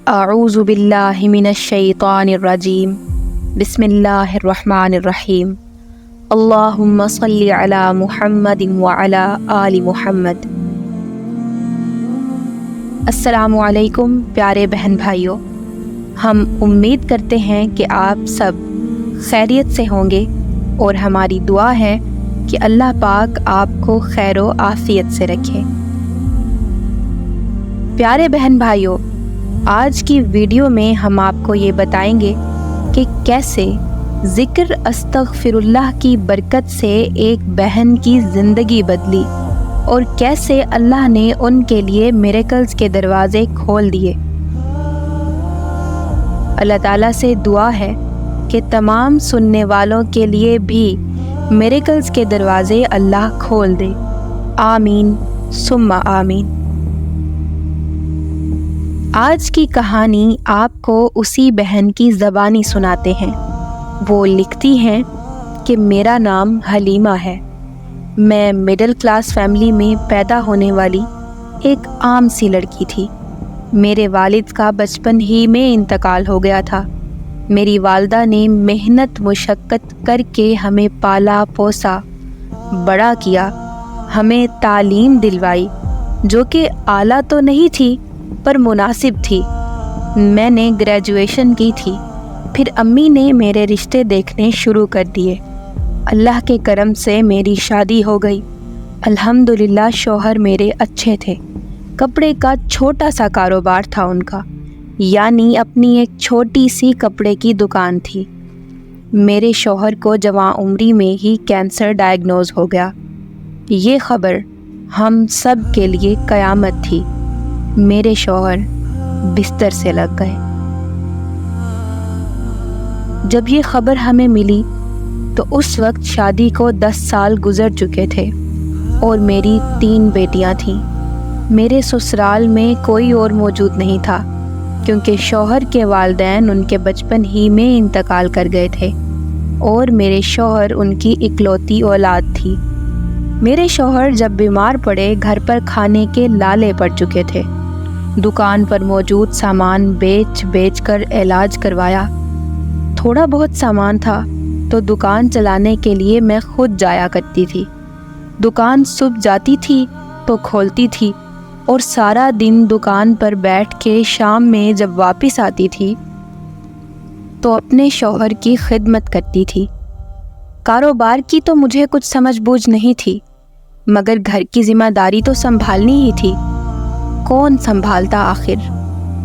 اعوذ باللہ من الشیطان الرجیم بسم اللہ الرحمن الرحیم اللہم صلی علی محمد وعلی آل محمد۔ السلام علیکم پیارے بہن بھائیوں، ہم امید کرتے ہیں کہ آپ سب خیریت سے ہوں گے اور ہماری دعا ہے کہ اللہ پاک آپ کو خیر و عافیت سے رکھے۔ پیارے بہن بھائیوں، آج کی ویڈیو میں ہم آپ کو یہ بتائیں گے کہ کیسے ذکر استغفر اللہ کی برکت سے ایک بہن کی زندگی بدلی اور کیسے اللہ نے ان کے لیے میریکلز کے دروازے کھول دیے۔ اللہ تعالیٰ سے دعا ہے کہ تمام سننے والوں کے لیے بھی میریکلز کے دروازے اللہ کھول دے، آمین ثم آمین۔ آج کی کہانی آپ کو اسی بہن کی زبانی سناتے ہیں۔ وہ لکھتی ہیں کہ میرا نام حلیمہ ہے، میں مڈل کلاس فیملی میں پیدا ہونے والی ایک عام سی لڑکی تھی۔ میرے والد کا بچپن ہی میں انتقال ہو گیا تھا۔ میری والدہ نے محنت مشقت کر کے ہمیں پالا پوسا، بڑا کیا، ہمیں تعلیم دلوائی جو کہ اعلیٰ تو نہیں تھی پر مناسب تھی۔ میں نے گریجویشن کی تھی، پھر امی نے میرے رشتے دیکھنے شروع کر دیے۔ اللہ کے کرم سے میری شادی ہو گئی۔ الحمدللہ شوہر میرے اچھے تھے۔ کپڑے کا چھوٹا سا کاروبار تھا ان کا، یعنی اپنی ایک چھوٹی سی کپڑے کی دکان تھی۔ میرے شوہر کو جوان عمری میں ہی کینسر ڈائگنوز ہو گیا۔ یہ خبر ہم سب کے لیے قیامت تھی۔ میرے شوہر بستر سے لگ گئے۔ جب یہ خبر ہمیں ملی تو اس وقت شادی کو 10 سال گزر چکے تھے اور میری 3 بیٹیاں تھیں۔ میرے سسرال میں کوئی اور موجود نہیں تھا کیونکہ شوہر کے والدین ان کے بچپن ہی میں انتقال کر گئے تھے اور میرے شوہر ان کی اکلوتی اولاد تھی۔ میرے شوہر جب بیمار پڑے گھر پر کھانے کے لالے پڑ چکے تھے۔ دکان پر موجود سامان بیچ کر علاج کروایا۔ تھوڑا بہت سامان تھا تو دکان چلانے کے لیے میں خود جایا کرتی تھی۔ دکان صبح جاتی تھی تو کھولتی تھی اور سارا دن دکان پر بیٹھ کے شام میں جب واپس آتی تھی تو اپنے شوہر کی خدمت کرتی تھی۔ کاروبار کی تو مجھے کچھ سمجھ بوجھ نہیں تھی، مگر گھر کی ذمہ داری تو سنبھالنی ہی تھی۔ کون سنبھالتا آخر؟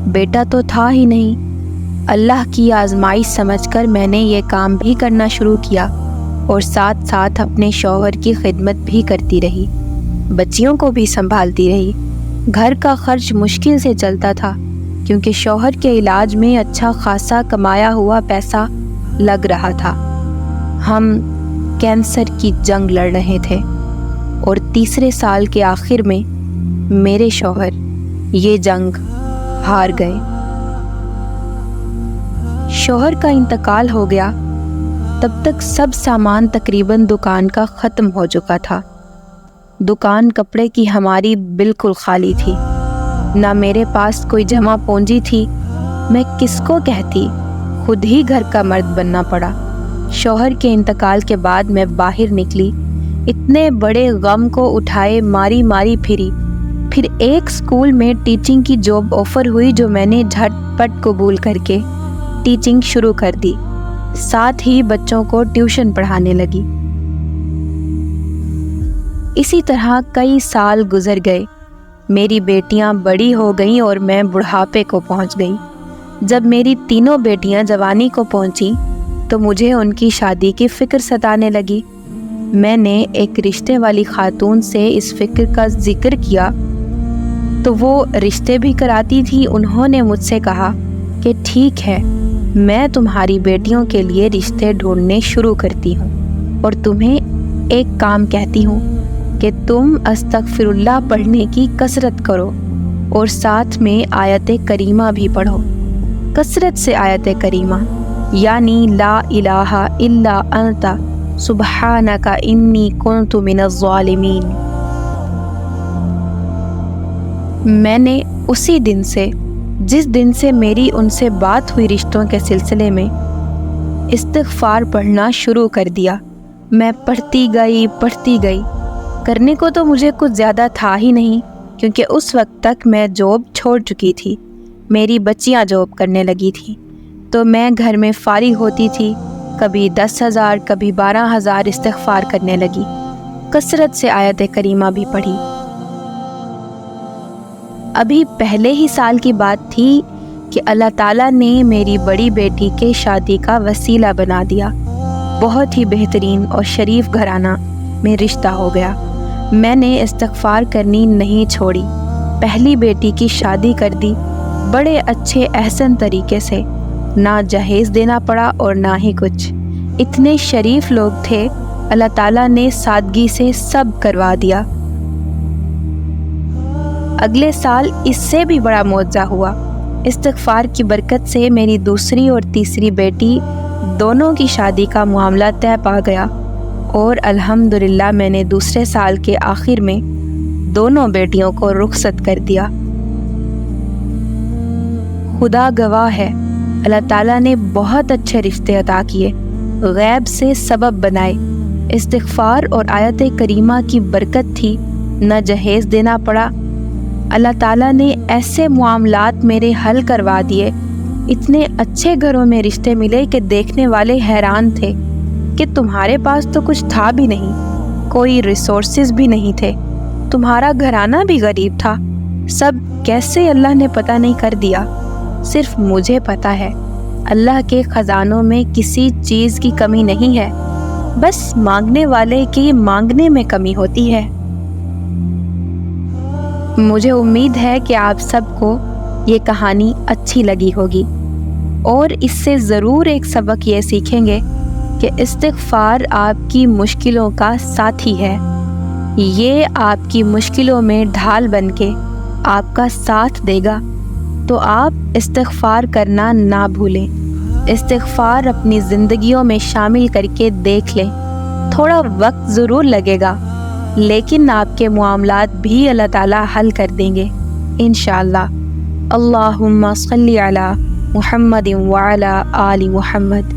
بیٹا تو تھا ہی نہیں۔ اللہ کی آزمائش سمجھ کر میں نے یہ کام بھی کرنا شروع کیا اور ساتھ ساتھ اپنے شوہر کی خدمت بھی کرتی رہی، بچیوں کو بھی سنبھالتی رہی۔ گھر کا خرچ مشکل سے چلتا تھا کیونکہ شوہر کے علاج میں اچھا خاصا کمایا ہوا پیسہ لگ رہا تھا۔ ہم کینسر کی جنگ لڑ رہے تھے اور تیسرے سال کے آخر میں میرے شوہر یہ جنگ ہار گئے۔ شوہر کا انتقال ہو گیا، تب تک سب سامان تقریباً دکان کا ختم ہو چکا تھا۔ دکان کپڑے کی ہماری بالکل خالی تھی، نہ میرے پاس کوئی جمع پونجی تھی۔ میں کس کو کہتی؟ خود ہی گھر کا مرد بننا پڑا۔ شوہر کے انتقال کے بعد میں باہر نکلی، اتنے بڑے غم کو اٹھائے ماری پھری۔ پھر ایک سکول میں ٹیچنگ کی جاب آفر ہوئی جو میں نے جھٹ پٹ قبول کر کے ٹیچنگ شروع کر دی، ساتھ ہی بچوں کو ٹیوشن پڑھانے لگی۔ اسی طرح کئی سال گزر گئے، میری بیٹیاں بڑی ہو گئیں اور میں بڑھاپے کو پہنچ گئی۔ جب میری تینوں بیٹیاں جوانی کو پہنچیں تو مجھے ان کی شادی کی فکر ستانے لگی۔ میں نے ایک رشتے والی خاتون سے اس فکر کا ذکر کیا تو وہ رشتے بھی کراتی تھی۔ انہوں نے مجھ سے کہا کہ ٹھیک ہے، میں تمہاری بیٹیوں کے لیے رشتے ڈھونڈنے شروع کرتی ہوں اور تمہیں ایک کام کہتی ہوں کہ تم استغفر اللہ پڑھنے کی کثرت کرو اور ساتھ میں آیت کریمہ بھی پڑھو۔ کثرت سے آیت کریمہ، یعنی لا الہ الا انت سبحانک انی کنت من الظالمین۔ میں نے اسی دن سے جس دن سے میری ان سے بات ہوئی رشتوں کے سلسلے میں، استغفار پڑھنا شروع کر دیا۔ میں پڑھتی گئی۔ کرنے کو تو مجھے کچھ زیادہ تھا ہی نہیں، کیونکہ اس وقت تک میں جاب چھوڑ چکی تھی، میری بچیاں جاب کرنے لگی تھیں، تو میں گھر میں فارغ ہوتی تھی، کبھی 10,000 کبھی 12,000 استغفار کرنے لگی۔ کثرت سے آیت کریمہ بھی پڑھی۔ ابھی پہلے ہی سال کی بات تھی کہ اللہ تعالیٰ نے میری بڑی بیٹی کے شادی کا وسیلہ بنا دیا۔ بہت ہی بہترین اور شریف گھرانہ میں رشتہ ہو گیا۔ میں نے استغفار کرنی نہیں چھوڑی، پہلی بیٹی کی شادی کر دی، بڑے اچھے احسن طریقے سے، نہ جہیز دینا پڑا اور نہ ہی کچھ۔ اتنے شریف لوگ تھے، اللہ تعالیٰ نے سادگی سے سب کروا دیا۔ اگلے سال اس سے بھی بڑا معجزہ ہوا۔ استغفار کی برکت سے میری دوسری اور تیسری بیٹی دونوں کی شادی کا معاملہ طے پا گیا، اور الحمدللہ میں نے دوسرے سال کے آخر میں دونوں بیٹیوں کو رخصت کر دیا۔ خدا گواہ ہے، اللہ تعالیٰ نے بہت اچھے رشتے عطا کیے، غیب سے سبب بنائے۔ استغفار اور آیت کریمہ کی برکت تھی، نہ جہیز دینا پڑا۔ اللہ تعالیٰ نے ایسے معاملات میرے حل کروا دیے، اتنے اچھے گھروں میں رشتے ملے کہ دیکھنے والے حیران تھے کہ تمہارے پاس تو کچھ تھا بھی نہیں، کوئی ریسورسز بھی نہیں تھے، تمہارا گھرانہ بھی غریب تھا، سب کیسے اللہ نے پتہ نہیں کر دیا۔ صرف مجھے پتہ ہے، اللہ کے خزانوں میں کسی چیز کی کمی نہیں ہے، بس مانگنے والے کی مانگنے میں کمی ہوتی ہے۔ مجھے امید ہے کہ آپ سب کو یہ کہانی اچھی لگی ہوگی، اور اس سے ضرور ایک سبق یہ سیکھیں گے کہ استغفار آپ کی مشکلوں کا ساتھی ہے۔ یہ آپ کی مشکلوں میں ڈھال بن کے آپ کا ساتھ دے گا، تو آپ استغفار کرنا نہ بھولیں۔ استغفار اپنی زندگیوں میں شامل کر کے دیکھ لیں۔ تھوڑا وقت ضرور لگے گا، لیکن آپ کے معاملات بھی اللہ تعالیٰ حل کر دیں گے انشاءاللہ۔ اللہم صلی علی محمد وعلی آل محمد۔